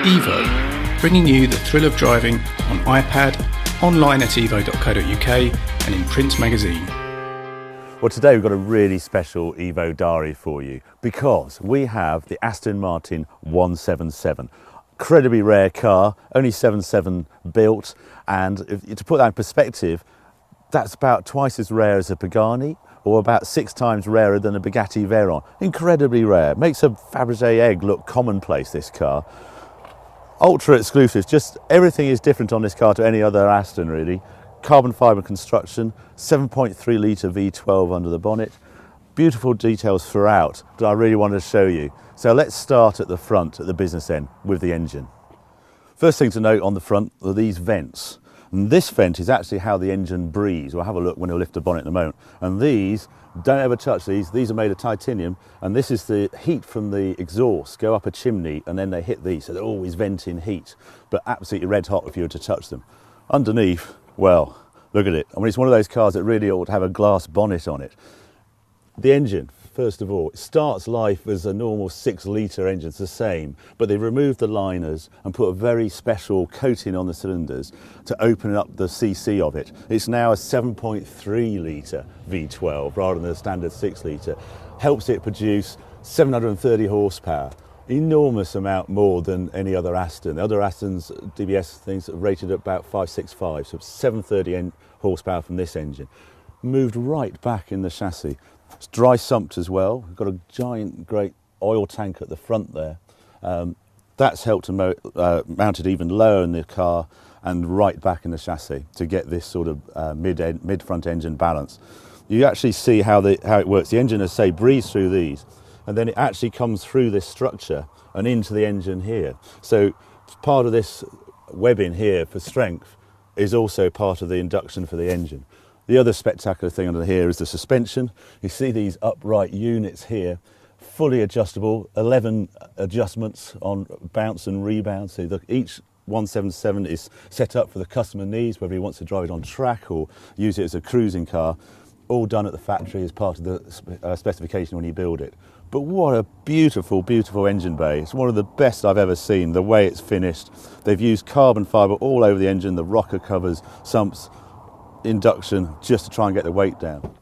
Evo, bringing you the thrill of driving on iPad, online at evo.co.uk and in print magazine. Well, today we've got a really special Evo diary for you because we have the Aston Martin 177. Incredibly rare car, only 77 built, and to put that in perspective, that's about twice as rare as a Pagani or about 6 times rarer than a Bugatti Veyron. Incredibly rare. Makes a Fabergé egg look commonplace, this car. Ultra exclusive, just everything is different on this car to any other Aston really. Carbon fibre construction, 7.3 litre V12 under the bonnet. Beautiful details throughout that I really wanted to show you. So let's start at the front, at the business end, with the engine. First thing to note on the front are these vents. And this vent is actually how the engine breathes. We'll have a look when we'll lift the bonnet in a moment. And these, don't ever touch these are made of titanium, and this is the heat from the exhaust go up a chimney and then they hit these, so they're always venting heat, but absolutely red hot if you were to touch them. Underneath, well, look at it. I mean, it's one of those cars that really ought to have a glass bonnet on it. The engine, first of all, it starts life as a normal 6 litre engine, it's the same, but they removed the liners and put a very special coating on the cylinders to open up the cc of it. It's now a 7.3 litre V12 rather than the standard 6 litre. Helps it produce 730 horsepower. Enormous amount more than any other Aston. The other Aston's DBS things are rated at about 565, so 730 horsepower from this engine. Moved right back in the chassis. It's dry sumped as well. We've got a giant, great oil tank at the front there. That's helped to mount it even lower in the car and right back in the chassis to get this sort of mid-front engine balance. You actually see how it works. The engine, as I say, breathes through these, and then it actually comes through this structure and into the engine here. So part of this webbing here for strength is also part of the induction for the engine. The other spectacular thing under here is the suspension. You see these upright units here, fully adjustable, 11 adjustments on bounce and rebound. So each 177 is set up for the customer needs, whether he wants to drive it on track or use it as a cruising car. All done at the factory as part of the specification when you build it. But what a beautiful, beautiful engine bay. It's one of the best I've ever seen, the way it's finished. They've used carbon fibre all over the engine, the rocker covers, sumps, induction, just to try and get the weight down.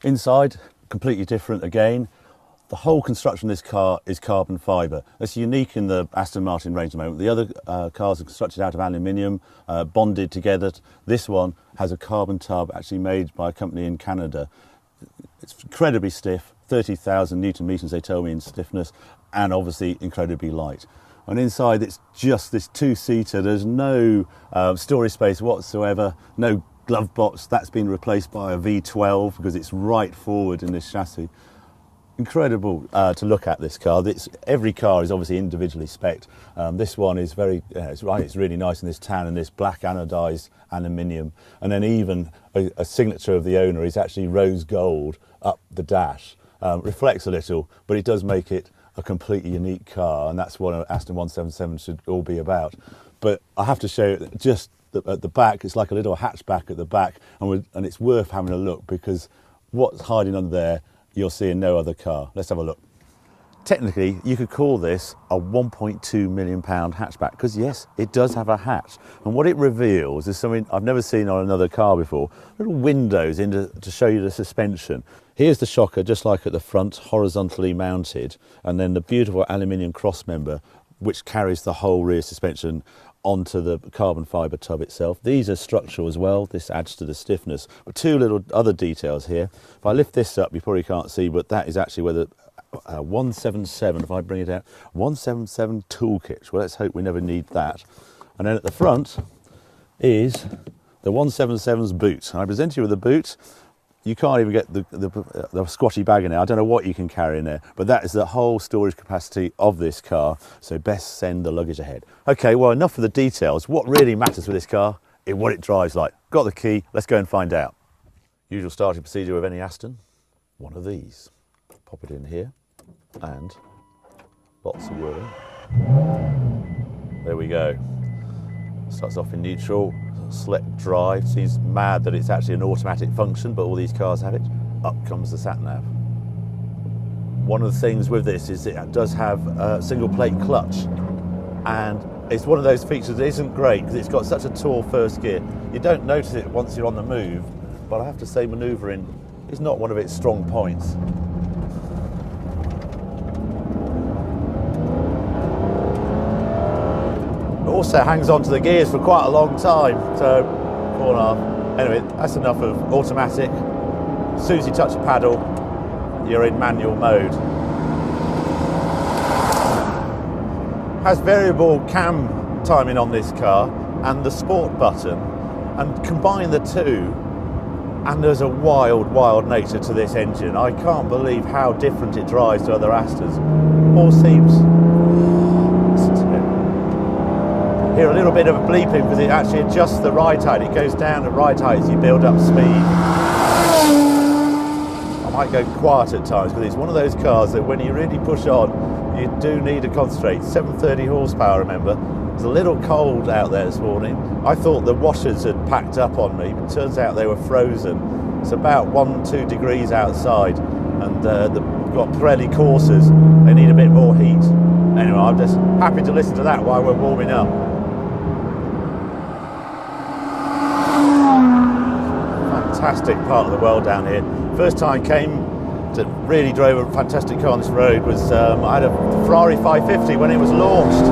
Inside, completely different again. The whole construction of this car is carbon fibre. That's unique in the Aston Martin range at the moment. The other cars are constructed out of aluminium, bonded together. This one has a carbon tub actually made by a company in Canada. It's incredibly stiff, 30,000 newton meters they tell me in stiffness, and obviously incredibly light. And inside it's just this 2-seater, there's no storage space whatsoever, no glove box. That's been replaced by a V12 because it's right forward in this chassis. Incredible to look at this car. Every car is obviously individually spec'd. This one is it's really nice in this tan and this black anodised aluminium. And then even a signature of the owner is actually rose gold up the dash. Reflects a little, but it does make it a completely unique car, and that's what an Aston 177 should all be about. But I have to show you just at the back, it's like a little hatchback at the back, and it's worth having a look because what's hiding under there you'll see in no other car. Let's have a look. Technically, you could call this a £1.2 million hatchback because yes, it does have a hatch. And what it reveals is something I've never seen on another car before. Little windows to show you the suspension. Here's the shocker, just like at the front, horizontally mounted, and then the beautiful aluminium cross member, which carries the whole rear suspension onto the carbon fibre tub itself. These are structural as well. This adds to the stiffness. But 2 little other details here. If I lift this up, you probably can't see, but that is actually where the 177, if I bring it out, 177 toolkit. Well, let's hope we never need that. And then at the front is the 177's boot. And I present you with the boot. You can't even get the squatty bag in there. I don't know what you can carry in there, but that is the whole storage capacity of this car, so best send the luggage ahead. Okay, well, enough of the details. What really matters with this car is what it drives like. Got the key, let's go and find out. Usual starting procedure of any Aston, one of these. Pop it in here, and lots of whirring. There we go. Starts off in neutral. Select drive. Seems mad that it's actually an automatic function, but all these cars have it. Up comes the sat nav. One of the things with this is it does have a single plate clutch, and it's one of those features that isn't great because it's got such a tall first gear. You don't notice it once you're on the move, but I have to say manoeuvring is not one of its strong points. It also hangs on to the gears for quite a long time, so 4.5. Anyway, that's enough of automatic. As soon as you touch the paddle, you're in manual mode. Has variable cam timing on this car and the sport button, and combine the two and there's a wild nature to this engine. I can't believe how different it drives to other Astons. All seems... Listen to it. Hear a little bit of a bleeping because it actually adjusts the ride height. It goes down at ride height as you build up speed. I might go quiet at times because it's one of those cars that when you really push on, you do need to concentrate. 730 horsepower, remember. It's a little cold out there this morning. I thought the washers had packed up on me, but turns out they were frozen. It's about 1-2 degrees outside, and they've got Pirelli coursers. They need a bit more heat. Anyway, I'm just happy to listen to that while we're warming up. Fantastic part of the world down here. First time came to really drove a fantastic car on this road was I had a Ferrari 550 when it was launched.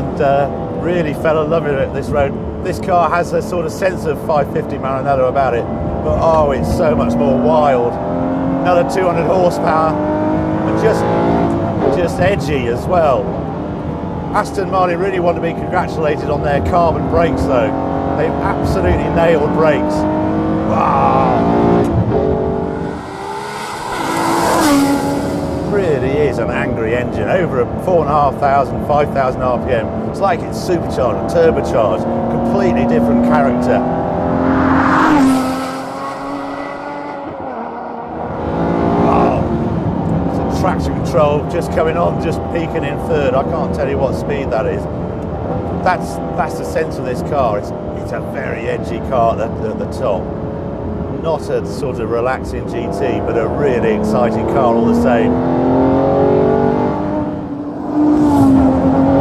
And really fell in love with it, this road. This car has a sort of sense of 550 Maranello about it, but oh, it's so much more wild. Another 200 horsepower, and just edgy as well. Aston Martin really want to be congratulated on their carbon brakes though. They've absolutely nailed brakes. Wow! Really is an angry engine, over 4,500, 5,000 RPM. It's like it's supercharged, turbocharged, completely different character. Wow! So traction control just coming on, just peaking in third. I can't tell you what speed that is. That's the sense of this car. It's a very edgy car at the top. Not a sort of relaxing GT, but a really exciting car all the same.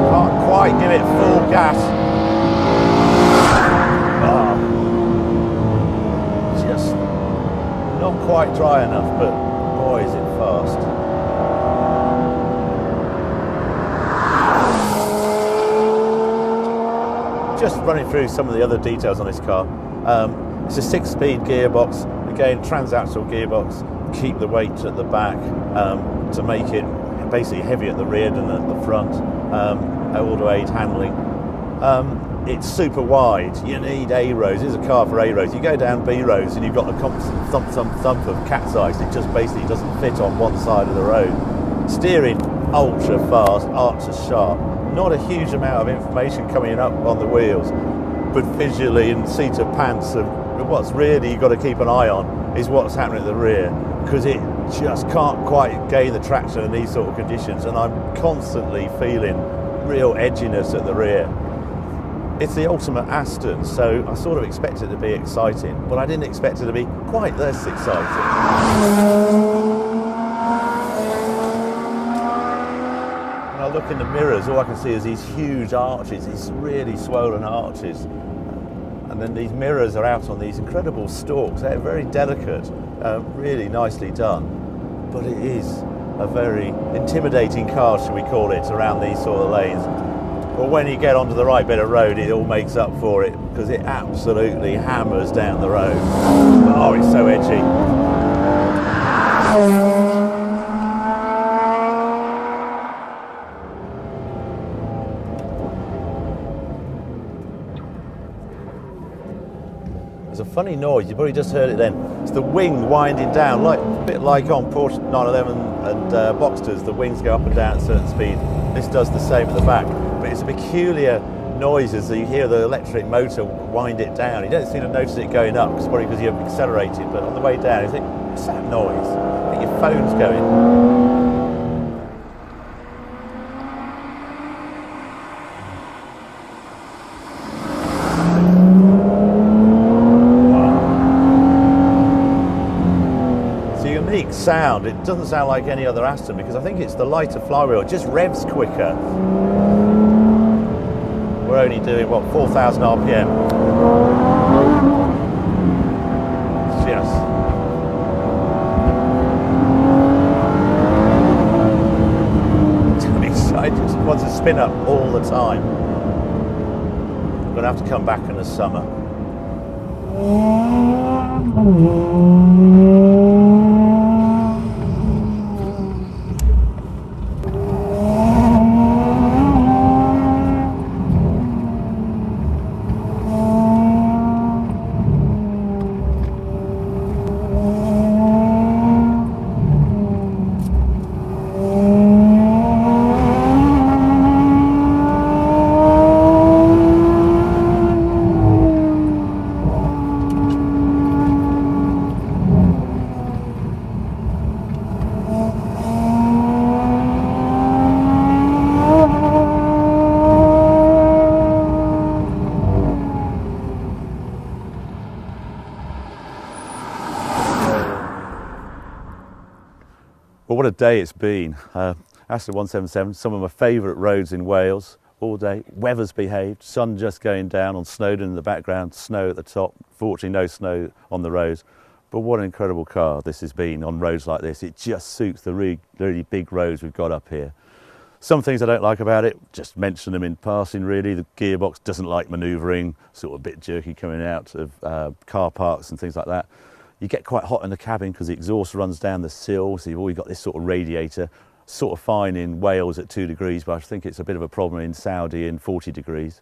Can't quite give it full gas. Just not quite dry enough, but boy is it fast. Just running through some of the other details on this car. It's a 6-speed gearbox, again transaxle gearbox, keep the weight at the back to make it basically heavy at the rear than at the front, all-to-aid handling. It's super wide, you need A roads, it's a car for A roads. You go down B roads and you've got the constant thump of cat's eyes, it just basically doesn't fit on one side of the road. Steering, ultra fast, ultra sharp. Not a huge amount of information coming up on the wheels, but visually in seat of pants, what's really you've got to keep an eye on is what's happening at the rear, because it just can't quite gain the traction in these sort of conditions, and I'm constantly feeling real edginess at the rear. It's the ultimate Aston, so I sort of expect it to be exciting, but I didn't expect it to be quite this exciting. When I look in the mirrors, all I can see is these huge arches, these really swollen arches. And then these mirrors are out on these incredible stalks. They're very delicate, really nicely done. But it is a very intimidating car, shall we call it, around these sort of lanes. But when you get onto the right bit of road, it all makes up for it, because it absolutely hammers down the road. Oh, it's so edgy. There's a funny noise, you probably just heard it then. It's the wing winding down, a bit like on Porsche 911 and Boxsters, the wings go up and down at a certain speed. This does the same at the back, but it's a peculiar noise as you hear the electric motor wind it down. You don't seem to notice it going up, probably because you've accelerated, but on the way down you think, what's that noise? I think your phone's going. sound, it doesn't sound like any other Aston because I think it's the lighter flywheel, it just revs quicker. We're only doing, what, 4,000 RPM. Just... I just want to spin up all the time. I'm going to have to come back in the summer. Well, what a day it's been. Aston 177, some of my favourite roads in Wales all day. Weather's behaved, sun just going down on Snowdon in the background, snow at the top. Fortunately, no snow on the roads. But what an incredible car this has been on roads like this. It just suits the really big roads we've got up here. Some things I don't like about it, just mention them in passing really. The gearbox doesn't like manoeuvring, sort of a bit jerky coming out of car parks and things like that. You get quite hot in the cabin because the exhaust runs down the sill, so you've always got this sort of radiator, sort of fine in Wales at 2 degrees, but I think it's a bit of a problem in Saudi in 40 degrees.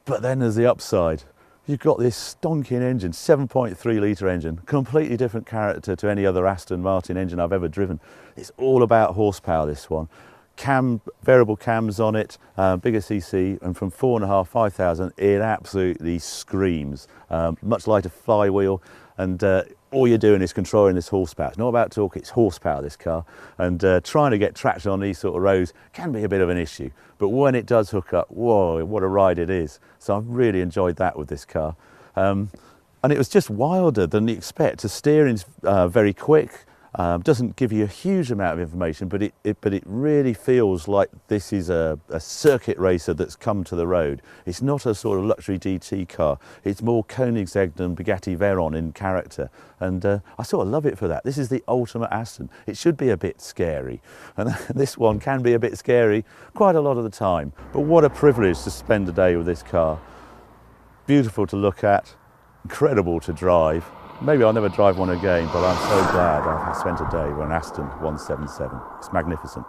But then there's the upside. You've got this stonking engine, 7.3 litre engine, completely different character to any other Aston Martin engine I've ever driven. It's all about horsepower, this one. Variable cams on it, bigger CC, and from 4.5, 5,000, it absolutely screams. Much lighter flywheel, and all you're doing is controlling this horsepower. It's not about torque, it's horsepower, this car. And trying to get traction on these sort of roads can be a bit of an issue. But when it does hook up, whoa, what a ride it is. So I've really enjoyed that with this car. And it was just wilder than you expect. The steering's very quick. Doesn't give you a huge amount of information, but it really feels like this is a circuit racer that's come to the road. It's not a sort of luxury DT car. It's more Koenigsegg and Bugatti Veyron in character, and I sort of love it for that. This is the ultimate Aston. It should be a bit scary, and this one can be a bit scary quite a lot of the time. But what a privilege to spend a day with this car. Beautiful to look at, incredible to drive. Maybe I'll never drive one again, but I'm so glad I've spent a day with an Aston 177. It's magnificent.